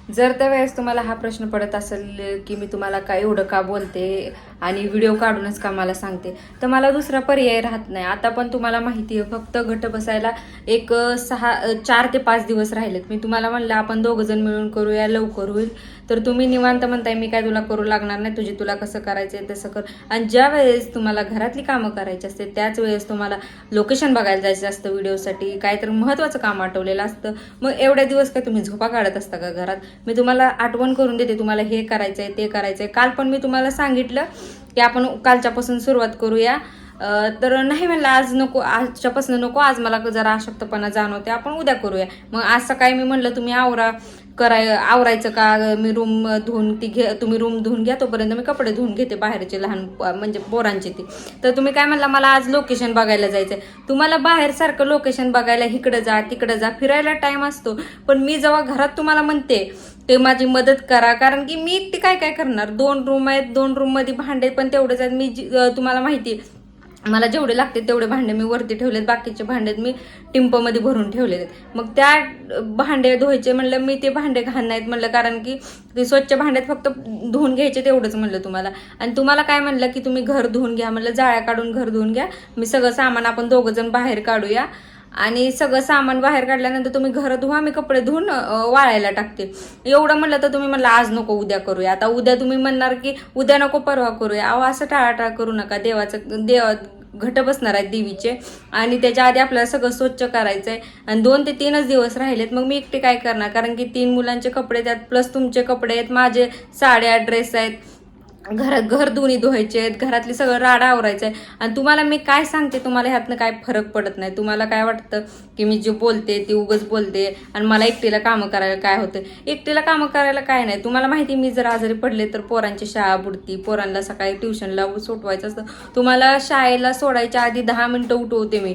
जर त्यावेळेस तुम्हाला हा प्रश्न पडत असेल की मी तुम्हाला काय एवढं का बोलते आणि व्हिडिओ काढूनच का मला सांगते, तर मला दुसरा पर्याय राहत नाही. आता पण तुम्हाला माहिती आहे, फक्त घट बसायला एक 4 ते 5 दिवस राहिलेत. मी तुम्हाला म्हणलं आपण दोघं जण मिळून करूया, लवकर होईल. तर तुम्ही निवांत म्हणताय मी काय तुला करू लागणार नाही, तुला कसं करायचंय तसं कर. आणि ज्या वेळेस तुम्हाला घरातली कामं करायची असते त्याच वेळेस तुम्हाला लोकेशन बघायला जायचं असतं व्हिडिओसाठी, काहीतरी महत्त्वाचं काम आठवलेलं असतं. मग एवढ्या दिवस काय तुम्ही झोपा काढत असता का घरात? मी तुम्हाला आठवण करून देते, तुम्हाला हे करायचंय ते करायचंय. काल पण मी तुम्हाला सांगितलं की आपण कालच्यापासून सुरुवात करूया. तर नाही म्हणलं आज नको, आजच्यापासून नको, आज मला जरा अशक्तपणा जाणवते, आपण उद्या करूया. मग आज सकाळी मी म्हणलं तुम्ही आवरायचं का, मी रूम धुवून तुम्ही रूम धुवून घ्या, तोपर्यंत मी कपडे धुवून घेते बाहेरचे लहान म्हणजे पोरांचे ते. तर तुम्ही काय म्हणला मला आज लोकेशन बघायला जायचंय. तुम्हाला बाहेर सारखं लोकेशन बघायला इकडं जा तिकडं जा फिरायला टाइम असतो, पण मी जेव्हा घरात तुम्हाला म्हणते ते माझी मदत करा, कारण की मी एकटी काय काय करणार. 2 रूम आहेत, 2 रूम मध्ये भांडे पण तेवढेच आहेत. मी तुम्हाला माहिती मला जेवढे लागते तेवढे भांडे मी वरती ठेवलेत, बाकीचे भांडे मी टिंपमध्ये भरून ठेवलेत. मग त्या भांडे धुवायचे म्हणलं, मी ते भांडे घाण नाहीत म्हणलं, कारण की ते स्वच्छ भांड्यात फक्त धुवून घ्यायचे तेवढंच म्हणलं तुम्हाला. आणि तुम्हाला काय म्हणलं की तुम्ही घर धुवून घ्या म्हणलं, जाळ्या काढून घर धुवून घ्या. मी सगळं सामान आपण दोघं जण बाहेर काढूया आणि सगळं सामान बाहेर काढल्यानंतर तुम्ही घर धुवा, मी कपडे धुवून वाळायला टाकते. एवढं म्हणलं तर तुम्ही म्हणलं आज नको उद्या करूया. आता उद्या तुम्ही म्हणणार की उद्या नको परवा करूया. अहो असं टाळाटाळ करू नका. घट बसणार आहेत देवीचे आणि त्याच्या आधी आपल्याला सगळं स्वच्छ करायचंय आणि 2 ते 3च दिवस राहिलेत. मग मी एकटे काय करणार, कारण की 3 मुलांचे कपडे त्यात प्लस तुमचे कपडे आहेत, माझे साड्या ड्रेस आहेत, घर दोन्ही धुवायचे आहेत, घरातली सगळं राडा आवरायचं आहे. आणि तुम्हाला मी काय सांगते तुम्हाला ह्यातनं काय फरक पडत नाही. तुम्हाला काय वाटतं की मी जे बोलते ती उगच बोलते आणि मला एकटीला कामं करायला काय होतं. एकटीला कामं करायला काय नाही. तुम्हाला माहिती मी जर आजारी पडले तर पोरांची शाळा बुडती, पोरांना सकाळी ट्युशनला सोडवायचं असतं. तुम्हाला शाळेला सोडायच्या आधी 10 मिनिटं उठवते मी,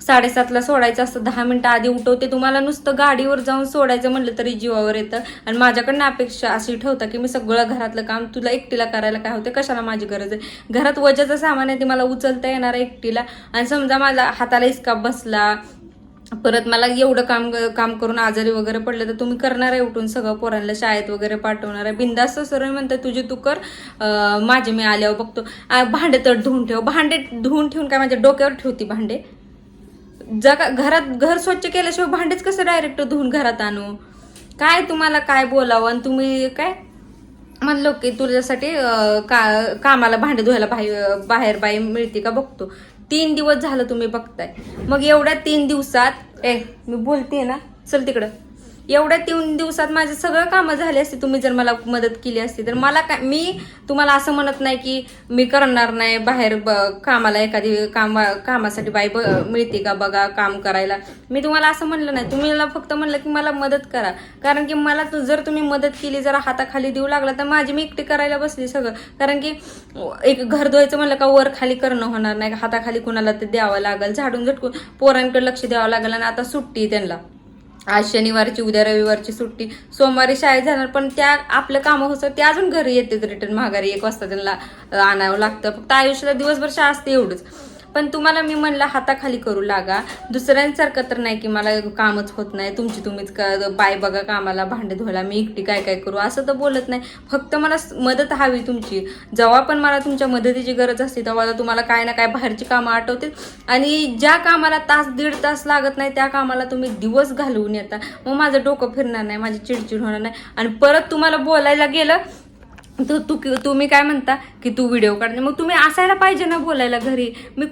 7:30ला सोडायचं असतं, 10 मिनिटं आधी उठवते. तुम्हाला नुसतं गाडीवर जाऊन सोडायचं म्हणलं तरी जीवावर येतं. आणि माझ्याकडनं अपेक्षा अशी ठेवता की मी सगळं घरातलं काम तुला एकटीला करायला काय होते, कशाला माझी गरज आहे. घरात वजाचं सामान आहे ते मला उचलता येणार आहे एकटीला. आणि समजा माझा हाताला इसका बसला, परत मला एवढं काम करून आजारी वगैरे पडले तर तुम्ही करणार आहे उठून सगळं, पोरांना शाळेत वगैरे पाठवणार आहे. बिंदास्त सरळ म्हणते तुझी तू कर, माझे मी आल्यावर बघतो. भांडे तर धुवून ठेव. भांडे धुवून ठेवून काय माझ्या डोक्यावर ठेवती भांडे? घरात घर स्वच्छ केल्याशिवाय भांडेच कसं डायरेक्ट धुवून घरात आणू? काय तुम्हाला काय बोलावं. आणि तुम्ही काय म्हणलो की तुझ्यासाठी कामाला भांडे धुवायला बाहेर बाई मिळते का बघतो. 3 दिवस झालं तुम्ही बघताय. मग एवढ्या 3 दिवसात मी बोलते ना, चल तिकडं. एवढ्या 3 दिवसात माझे सगळं कामं झाले असते तुम्ही जर मला मदत केली असती तर. मला काय, मी तुम्हाला असं म्हणत नाही की मी करणार नाही बाहेर कामाला, एखादी कामासाठी बाई मिळते का बघा काम करायला. मी तुम्हाला असं म्हणलं नाही. तुम्ही मला फक्त म्हणलं की मला मदत करा, कारण की मला जर तुम्ही मदत केली, जरा हाताखाली देऊ लागला तर माझी मी एकटी करायला बसली सगळं. कारण की एक घर धुवायचं म्हणलं का वर खाली करणं होणार नाही, हाताखाली कुणाला ते द्यावं लागेल, झाडून झटकून पोरांकडे लक्ष द्यावं लागेल. आणि आता सुट्टी त्यांना, आज शनिवारची, उद्या रविवारची सुट्टी, सोमवारी शाळेत जाणार. पण त्या आपलं कामं होतं ते अजून घरी येते रिटर्न माघारी 1 वाजता त्यांना आणावं लागतं. फक्त आयुष्याला दिवसभर शाळा असते एवढंच. पण तुम्हाला मी म्हणलं हाताखाली करू लागा. दुसऱ्यांसारखं तर नाही की मला कामच होत नाही, तुम्हीच बाय बघा कामाला, भांडे धुवायला, मी एकटी काय काय करू असं तर बोलत नाही. फक्त मला मदत हवी तुमची. जेव्हा पण मला तुमच्या मदतीची गरज असते तेव्हा तुम्हाला काय ना काय बाहेरची कामं आठवतील. आणि ज्या कामाला तास 1.5 तास लागत नाही त्या कामाला तुम्ही दिवस घालवून येता. मग माझं डोकं फिरणार नाही, माझी चिडचिड होणार नाही. आणि परत तुम्हाला बोलायला गेलं तुम्ही काय म्हणता की तू व्हिडिओ काढते. मग तुम्ही असायला पाहिजे ना बोलायला घरी. मी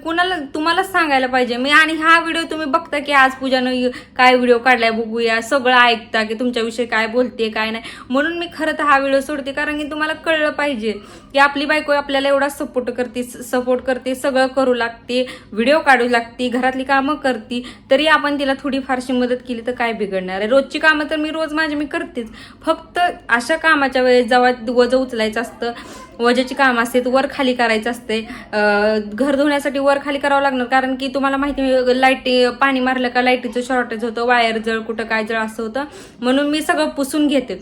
तुम्हालाच सांगायला पाहिजे मी. आणि हा व्हिडिओ तुम्ही बघता की आज पूजानं काय व्हिडिओ काढलाय बघूया, सगळं ऐकता की तुमच्याविषयी काय बोलते काय नाही. म्हणून मी खरं तर हा व्हिडिओ सोडते, कारण की तुम्हाला कळलं पाहिजे की आपली बायको आपल्याला एवढा सपोर्ट करते, सगळं करू लागते, व्हिडिओ काढू लागते, घरातली कामं करते, तरी आपण तिला थोडी फारशी मदत केली तर काय बिघडणार आहे. रोजची कामं तर मी रोज मी करतेच. फक्त अशा कामाच्या वेळेस जेव्हा वजन उचलायचं असतं, वजाची काम असते, वर खाली करायचं असते, घर धुण्यासाठी वर खाली करावं लागणार. कारण की तुम्हाला माहिती पाणी मारलं का लाईटीचं शॉर्टेज होतं, वायर जळ कुठं काय जळ असं होतं. म्हणून मी सगळं पुसून घेते.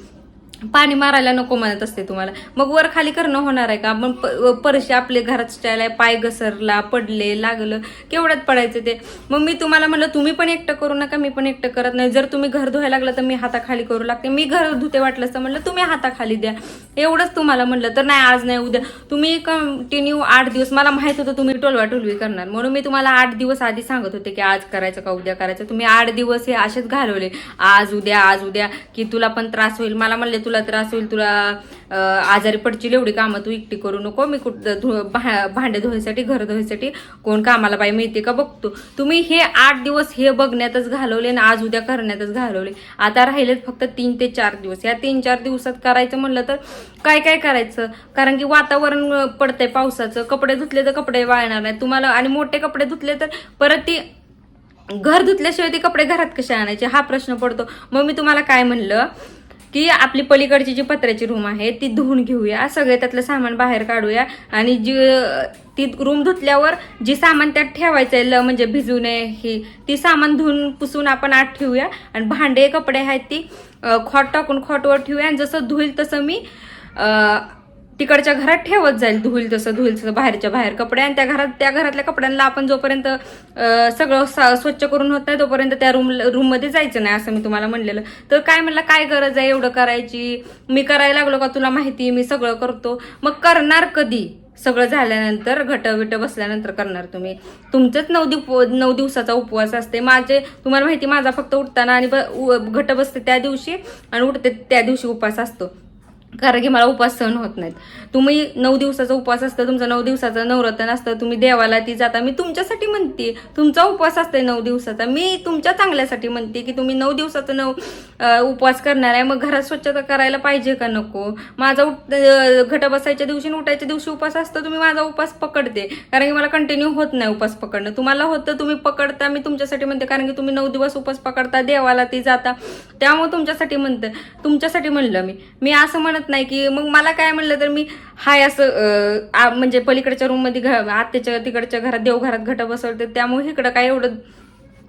पाणी मारायला नको म्हणत असते तुम्हाला, मग वर खाली करणं होणार आहे का? मग परशी आपले घरात स्टाईल आहे, पाय घसरला, पडले, लागलं, केवढ्यात पडायचं ते. मग मी तुम्हाला म्हणलं तुम्ही पण एकटं करू नका, मी पण एकटं करत नाही. जर तुम्ही घर धुवायला लागलं तर मी हाताखाली करू लागते, मी घर धुते वाटलं तर म्हणलं तुम्ही हाताखाली द्या, एवढंच तुम्हाला म्हणलं. तर नाही आज नाही उद्या, तुम्ही कंटिन्यू 8 दिवस, मला माहित होतं तुम्ही टोलवाटोलवी करणार, म्हणून मी तुम्हाला 8 दिवस आधी सांगत होते की आज करायचं का उद्या करायचं. तुम्ही 8 दिवस हे असेच घालवले, आज उद्या की तुला पण त्रास होईल. मला म्हणले तुला त्रास होईल, तुला आजारी पडशील, एवढी कामं तू एकटी करू नको, मी कुठं भांडे धुवायसाठी, घर धुवायसाठी कोण कामाला बाई मिळते का बघतो. तुम्ही हे 8 दिवस हे बघण्यातच घालवले आणि आज उद्या करण्यातच घालवले. आता राहिलेत फक्त 3 ते 4 दिवस. या 3-4 दिवसात करायचं म्हणलं तर काय काय करायचं, कारण की वातावरण पडतंय पावसाचं. कपडे धुतले तर कपडे वाळणार नाही तुम्हाला, आणि मोठे कपडे धुतले तर परत ती घर धुतल्याशिवाय ते कपडे घरात कसे आणायचे हा प्रश्न पडतो. मग मी तुम्हाला काय म्हणलं की आपली पलीकडची जी पत्र्याची रूम आहे ती धुवून घेऊया, सगळे त्यातलं सामान बाहेर काढूया, आणि जी ती रूम धुतल्यावर जी सामान त्यात ठेवायचं म्हणजे भिजू नये ही, ती सामान धुवून पुसून आपण आत ठेवूया, आणि भांडे कपडे आहेत ती खॉट टाकून खॉटवर ठेवूया, आणि जसं धुईल तसं मी तिकडच्या घरात ठेवत जाईल, धुईल तसं बाहेरच्या बाहेर कपडे. आणि त्या घरातल्या कपड्यांना आपण जोपर्यंत सगळं स्वच्छ करून होत नाही तोपर्यंत त्या रूम मध्ये जायचं नाही, असं मी तुम्हाला म्हणलेलं. तर काय म्हणलं काय गरज आहे एवढं करायची, मी करायला लागलो का, तुला माहिती मी सगळं करतो. मग करणार कधी? सगळं झाल्यानंतर, घट बसल्यानंतर करणार तुम्ही. तुमचंच 9 दिवसाचा उपवास असते. तुम्हाला माहिती माझा फक्त उठताना आणि घट बसते त्या दिवशी आणि उठते त्या दिवशी उपवास असतो, कारण की मला उपवास सहन होत नाहीत. तुम्ही 9 दिवसाचा उपवास असतं, तुमचा 9 दिवसाचं नवरात्र असतं, तुम्ही देवाला ती जाता. मी तुमच्यासाठी म्हणते, तुमचा उपवास असतंय 9 दिवसाचा, मी तुमच्या चांगल्यासाठी म्हणते की तुम्ही 9 दिवसाचा उपवास करणार आहे, मग घरात स्वच्छता करायला पाहिजे का नको? माझा घट बसायच्या दिवशी उठायच्या दिवशी उपवास असतं, तुम्ही माझा उपवास पकडते, कारण की मला कंटिन्यू होत नाही उपवास पकडणं. तुम्हाला होतं, तुम्ही पकडता, मी तुमच्यासाठी म्हणते, कारण की तुम्ही 9 दिवस उपवास पकडता, देवाला ती जाता, त्यामुळे तुमच्यासाठी म्हणते. तुमच्यासाठी म्हणलं मी असं म्हणत नाही की मग मला काय म्हणलं तर मी हाय असं म्हणजे पलीकडच्या रूम मध्ये आत्याच्या तिकडच्या घरात देवघरात घट बसवते, त्यामुळे इकडं काय एवढं.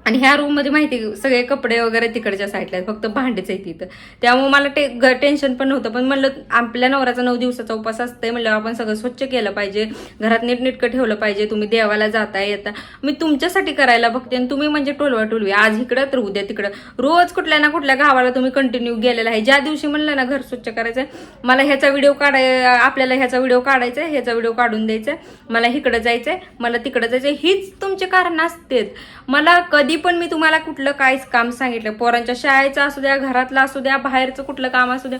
आणि ह्या रूम मध्ये माहिती सगळे कपडे वगैरे तिकडच्या साईडला आहेत, फक्त भांडेच आहेत तिथं, त्यामुळे मला टेन्शन पण नव्हतं. पण म्हणलं आपल्या नवराचा 9 दिवसाचा उपवास असतंय म्हणलं आपण सगळं स्वच्छ केलं पाहिजे, घरात नीटनेटकं ठेवलं पाहिजे. तुम्ही देवाला जाता येता, मी तुमच्यासाठी करायला बघते, आणि तुम्ही म्हणजे टोलवी आज इकडं तर उद्या तिकडं, रोज कुठल्या ना कुठल्या गावाला तुम्ही कंटिन्यू गेलेला आहे. ज्या दिवशी म्हणलं ना घर स्वच्छ करायचंय, मला ह्याचा व्हिडिओ आपल्याला ह्याचा व्हिडिओ काढायचा, ह्याचा व्हिडिओ काढून द्यायचा, मला इकडं जायचंय, मला तिकडं जायचंय, हीच तुमचे कारण असतेत. मला कधी पण मी तुम्हाला कुठलं काहीच काम सांगितलं, पोरांच्या शाळेचं असू द्या, घरातलं असू द्या, बाहेरचं कुठलं काम असू द्या,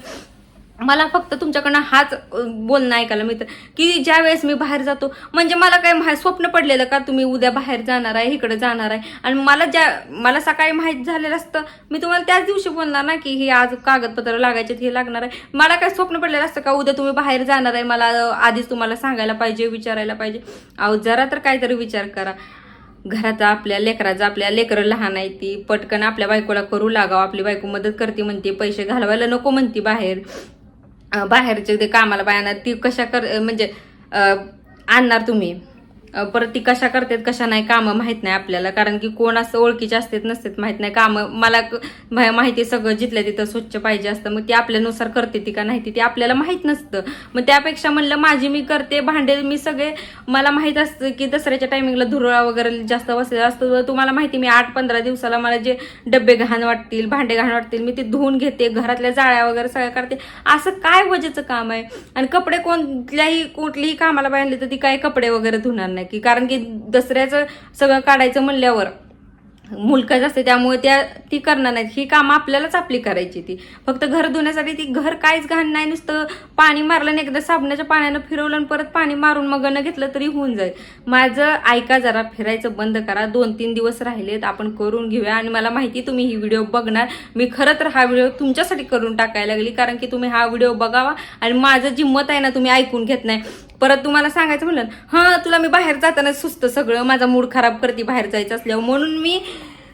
मला फक्त तुमच्याकडनं हाच बोलणं ऐकायला मिळतं की ज्या वेळेस मी बाहेर जातो, म्हणजे मला काय स्वप्न पडलेलं का तुम्ही उद्या बाहेर जाणार आहे, इकडे जाणार आहे, आणि मला सकाळी माहीत झालेलं असतं, मी तुम्हाला त्याच दिवशी बोलणार ना की हे आज कागदपत्र लागायचे, हे लागणार आहे. मला काय स्वप्न पडलेलं असतं का उद्या तुम्ही बाहेर जाणार आहे, मला आधीच तुम्हाला सांगायला पाहिजे, विचारायला पाहिजे. अहो जरा तर काहीतरी विचार करा. घरात आपल्या लेकरं लहान आहे, ती पटकन आपल्या बायकोला करू लागावं, आपली बायको मदत करते म्हणते, पैसे घालवायला नको म्हणते, बाहेरचे ते कामाला बायांना ती कशा म्हणजे आणणार तुम्ही, परत ती कशा करतात कशा नाही कामं माहित नाही आपल्याला, कारण की कोण असं ओळखीचे असतात नसतात माहित नाही कामं. मला माहिती सगळं जिथल्या तिथं स्वच्छ पाहिजे असतं, मग ती आपल्यानुसार करते ती का नाही ती आपल्याला माहित नसतं. मग त्यापेक्षा म्हणलं माझी मी करते, भांडे मी सगळे, मला माहित असतं की दसऱ्याच्या टायमिंगला धुरळा वगैरे जास्त बसलेला असतो. तुम्हाला माहिती मी 8-15 दिवसाला मला जे डब्बे घाण वाटतील, भांडे घाण वाटतील, मी ते धुवून घेते, घरातल्या जाळ्या वगैरे सगळ्या करते. असं काय वजेचं काम आहे? आणि कपडे कुठलीही कामाला बांधले तर ती काय कपडे वगैरे धुणार नाही की, कारण की दसऱ्याचं सगळं काढायचं म्हणल्यावर मुलकच असते, त्यामुळे ती करणार नाहीत. ही कामं आपल्यालाच आपली करायची. ती फक्त घर धुण्यासाठी, ती घर काहीच घाण नाही, नुसतं पाणी मारलं आणि एकदा साबणाच्या पाण्यानं फिरवलं आणि परत पाणी मारून मग न घेतलं तरी होऊन जाईल. माझं ऐका जरा, फिरायचं बंद करा. 2-3 दिवस राहिलेत, आपण करून घेऊया. आणि मला माहिती तुम्ही ही व्हिडिओ बघणार, मी खरं तर हा व्हिडिओ तुमच्यासाठी करून टाकायला लागली, कारण की तुम्ही हा व्हिडिओ बघावा आणि माझं जी मत आहे ना तुम्ही ऐकून घेत नाही. परत तुम्हाला सांगायचं म्हणलं तुला मी बाहेर जाताना सुस्त सगळं, माझा मूड खराब करते बाहेर जायचं असल्यावर, म्हणून मी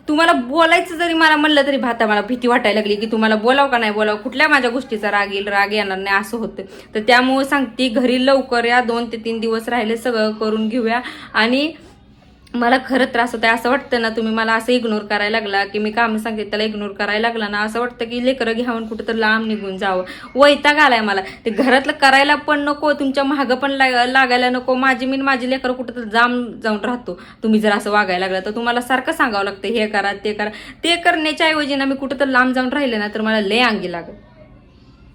तुम्हाला बोलायचं जरी मला म्हणलं तरी मला भीती वाटायला लागली की तुम्हाला बोलाव का नाही बोलाव, कुठल्या माझ्या गोष्टीचा राग येणार नाही असं होतं. तर त्यामुळे सांगते घरी लवकर या, 2 ते 3 दिवस राहिले, सगळं करून घेऊया. आणि मला खरं त्रास होत आहे. असं वाटतं ना, तुम्ही मला असं इग्नोर करायला लागला की मी काम सांगते त्याला इग्नोर करायला लागला ना, असं वाटतं की लेकरं घ्यावून कुठं तर लांब निघून जावं. वैताग आलाय मला. ते घरातलं करायला पण नको, तुमच्या मागं पण लागायला नको. माझी लेकरं कुठं तर जाऊन राहतो. तुम्ही जर असं वागायला लागला तर तुम्हाला सारखं सांगावं लागतं हे करा ते करा. ते करण्याच्या ऐवजी ना मी कुठं तर लांब जाऊन राहिले ना तर मला लय अंगी लागत.